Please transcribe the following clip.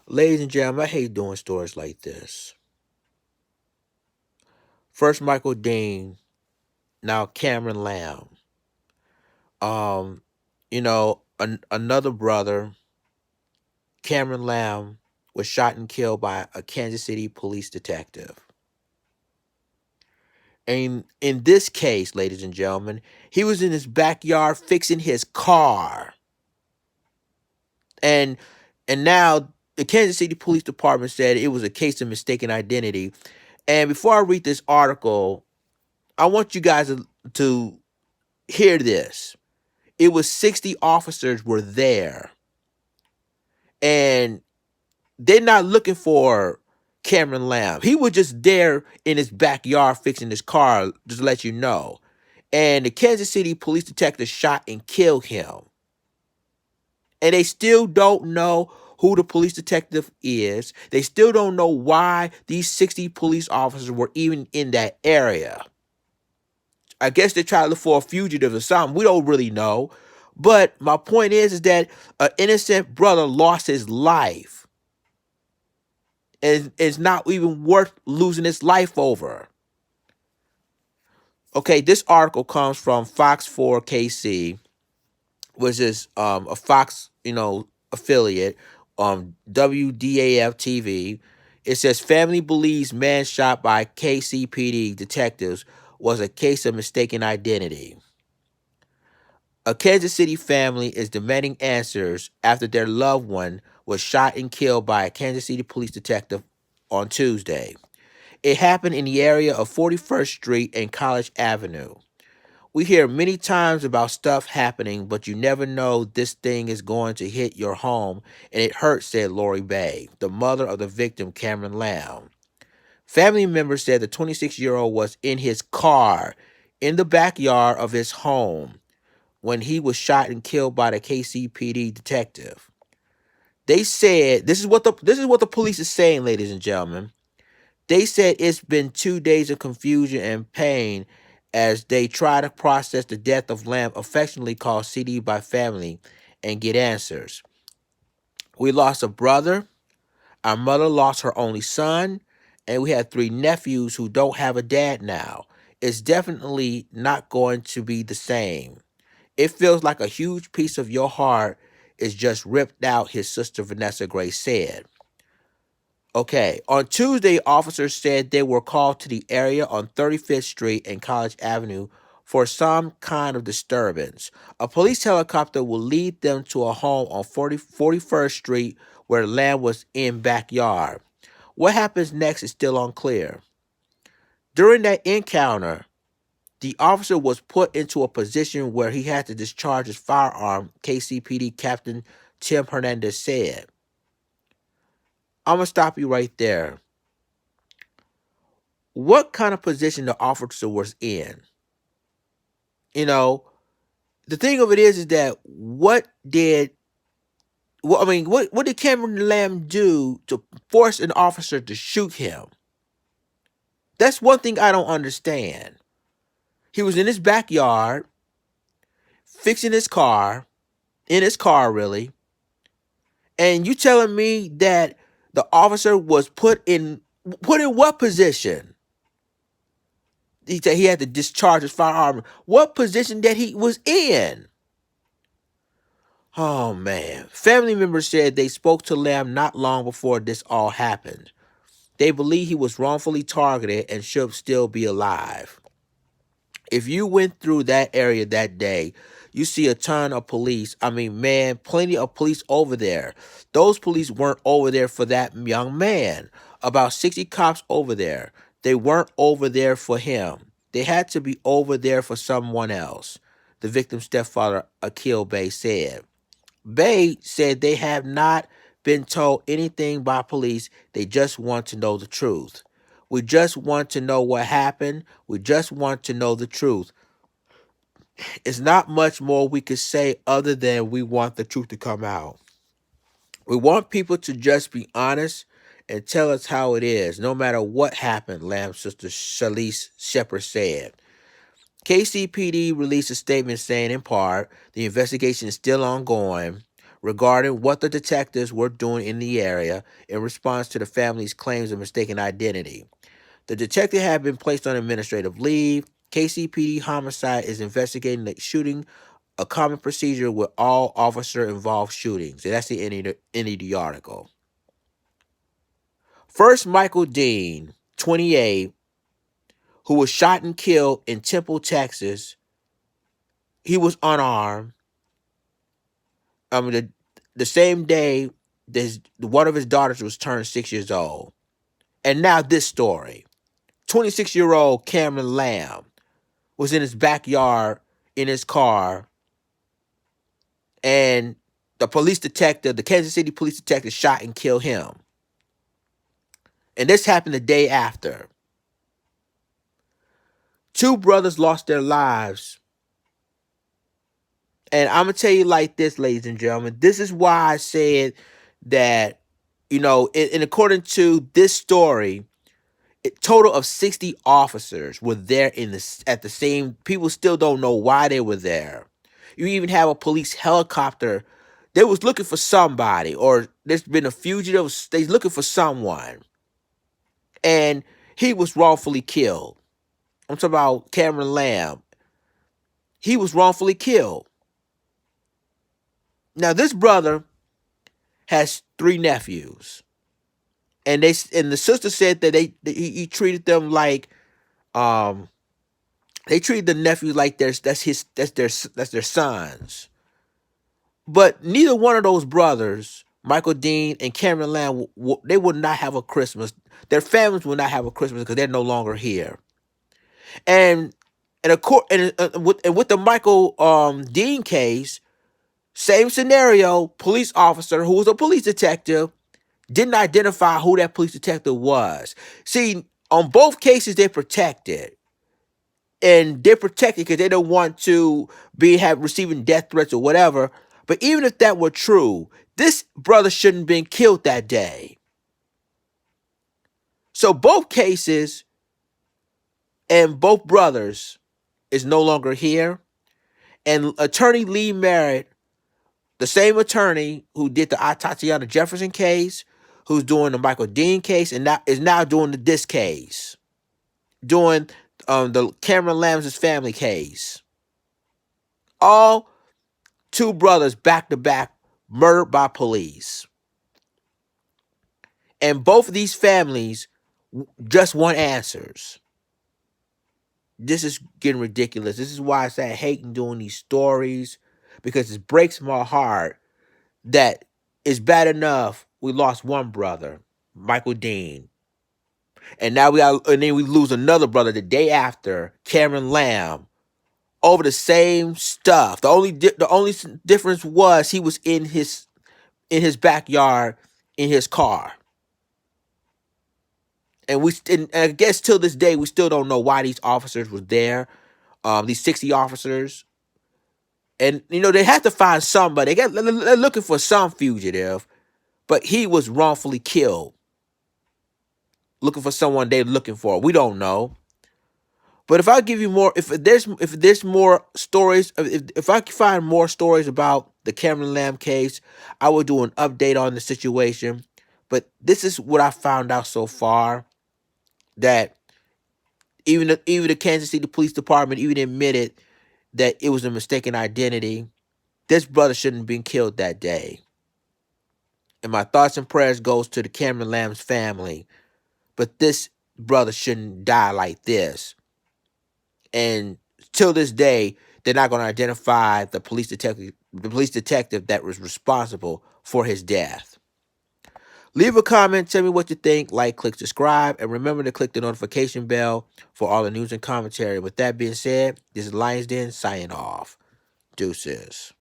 Ladies and gentlemen, I hate doing stories like this. First Michael Dean, now Cameron Lamb. Um, another brother, Cameron Lamb, was shot and killed by a Kansas City police detective. And in this case, ladies and gentlemen, he was in his backyard fixing his car. And now the Kansas City Police Department said it was a case of mistaken identity. And before I read this article, I want you guys to hear this. It was 60 officers were there, and they're not looking for Cameron Lamb. He was just there in his backyard fixing his car, just to let you know. And the Kansas City police detective shot and killed him. And they still don't know who the police detective is. They still don't know why these 60 police officers were even in that area. I guess they try to look for a fugitive or something. We don't really know. But my point is that an innocent brother lost his life. And it's not even worth losing his life over. Okay, this article comes from Fox 4 KC, which is a Fox, affiliate, WDAF TV. It says family believes man shot by KCPD detectives was a case of mistaken identity. A Kansas City family is demanding answers after their loved one was shot and killed by a Kansas City police detective on Tuesday. It happened in the area of 41st Street and College Avenue. We hear many times about stuff happening, but you never know this thing is going to hit your home, and it hurts, said Lori Bay, the mother of the victim, Cameron Lamb. Family members said the 26-year-old was in his car in the backyard of his home when he was shot and killed by the KCPD detective. They said this is what the police is saying, ladies and gentlemen. They said it's been 2 days of confusion and pain as they try to process the death of Lamb, affectionately called CD by family, and get answers. We lost a brother, our mother lost her only son, and we have three nephews who don't have a dad now. It's definitely not going to be the same. It feels like a huge piece of your heart is just ripped out, his sister Vanessa Gray said. Okay, on Tuesday, officers said they were called to the area on 35th Street and College Avenue for some kind of disturbance. A police helicopter will lead them to a home on 41st Street where Lamb was in backyard. What happens next is still unclear. During that encounter, the officer was put into a position where he had to discharge his firearm, KCPD Captain Tim Hernandez said. I'm going to stop you right there. What kind of position the officer was in? You know, the thing of it is that what did Cameron Lamb do to force an officer to shoot him? That's one thing I don't understand. He was in his backyard, fixing his car, in his car really, and you telling me that the officer was put in what position? He said he had to discharge his firearm. What position that he was in? Oh man. Family members said they spoke to Lamb not long before this all happened. They believe he was wrongfully targeted and should still be alive. If you went through that area that day, you see a ton of police. I mean, man, plenty of police over there. Those police weren't over there for that young man. About 60 cops over there. They weren't over there for him. They had to be over there for someone else, the victim's stepfather, Akil Bay, said. Bay said they have not been told anything by police. They just want to know the truth. We just want to know what happened. We just want to know the truth. It's not much more we could say other than we want the truth to come out. We want people to just be honest and tell us how it is, no matter what happened, Lamb's sister Shalise Shepard said. KCPD released a statement saying, in part, the investigation is still ongoing. regarding what the detectives were doing in the area in response to the family's claims of mistaken identity. The detective had been placed on administrative leave. KCPD homicide is investigating the shooting, a common procedure with all officer-involved shootings. And that's the end of the article. First, Michael Dean, 28, who was shot and killed in Temple, Texas. He was unarmed. The same day one of his daughters was turned 6 years old. And now this story. 26-year-old Cameron Lamb was in his backyard in his car, and the Kansas City police detective shot and killed him. And this happened the day after. Two brothers lost their lives. And I'm going to tell you like this, ladies and gentlemen. This is why I said that, in according to this story, a total of 60 officers were there at the same. People still don't know why they were there. You even have a police helicopter. They was looking for somebody, or there's been a fugitive. They're looking for someone, and he was wrongfully killed. I'm talking about Cameron Lamb. He was wrongfully killed. Now this brother has 3 nephews, and the sister said that he treated them like they treated the nephews like that's their sons. But neither one of those brothers, Michael Dean and Cameron Lamb, they would not have a Christmas. Their families will not have a Christmas because they're no longer here. And with the Michael Dean case, same scenario. Police officer who was a police detective didn't identify who that police detective was. See, on both cases, they're protected. And they're protected because they don't want to receiving death threats or whatever. But even if that were true, this brother shouldn't have been killed that day. So both cases and both brothers is no longer here. And attorney Lee Merritt, the same attorney who did the Tatiana Jefferson case, who's doing the Michael Dean case, and is now doing this case, doing the Cameron Lamb's family case. All 2 brothers back to back murdered by police. And both of these families just want answers. This is getting ridiculous. This is why I say I hate doing these stories, because it breaks my heart that it's bad enough we lost one brother, Michael Dean. And then we lose another brother the day after, Cameron Lamb, over the same stuff. The only difference was he was in his backyard in his car. And I guess till this day we still don't know why these officers were there. These 60 officers. And they have to find somebody. They're looking for some fugitive, but he was wrongfully killed. Looking for someone they're looking for. We don't know. But if I give you more, if there's more stories, if I can find more stories about the Cameron Lamb case, I will do an update on the situation. But this is what I found out so far, that even the Kansas City Police Department even admitted that it was a mistaken identity. This brother shouldn't have been killed that day. And my thoughts and prayers goes to the Cameron Lamb's family. But this brother shouldn't die like this. And till this day, they're not going to identify the police detective that was responsible for his death. Leave a comment, tell me what you think, like, click, subscribe, and remember to click the notification bell for all the news and commentary. With that being said, this is Lions Den signing off. Deuces.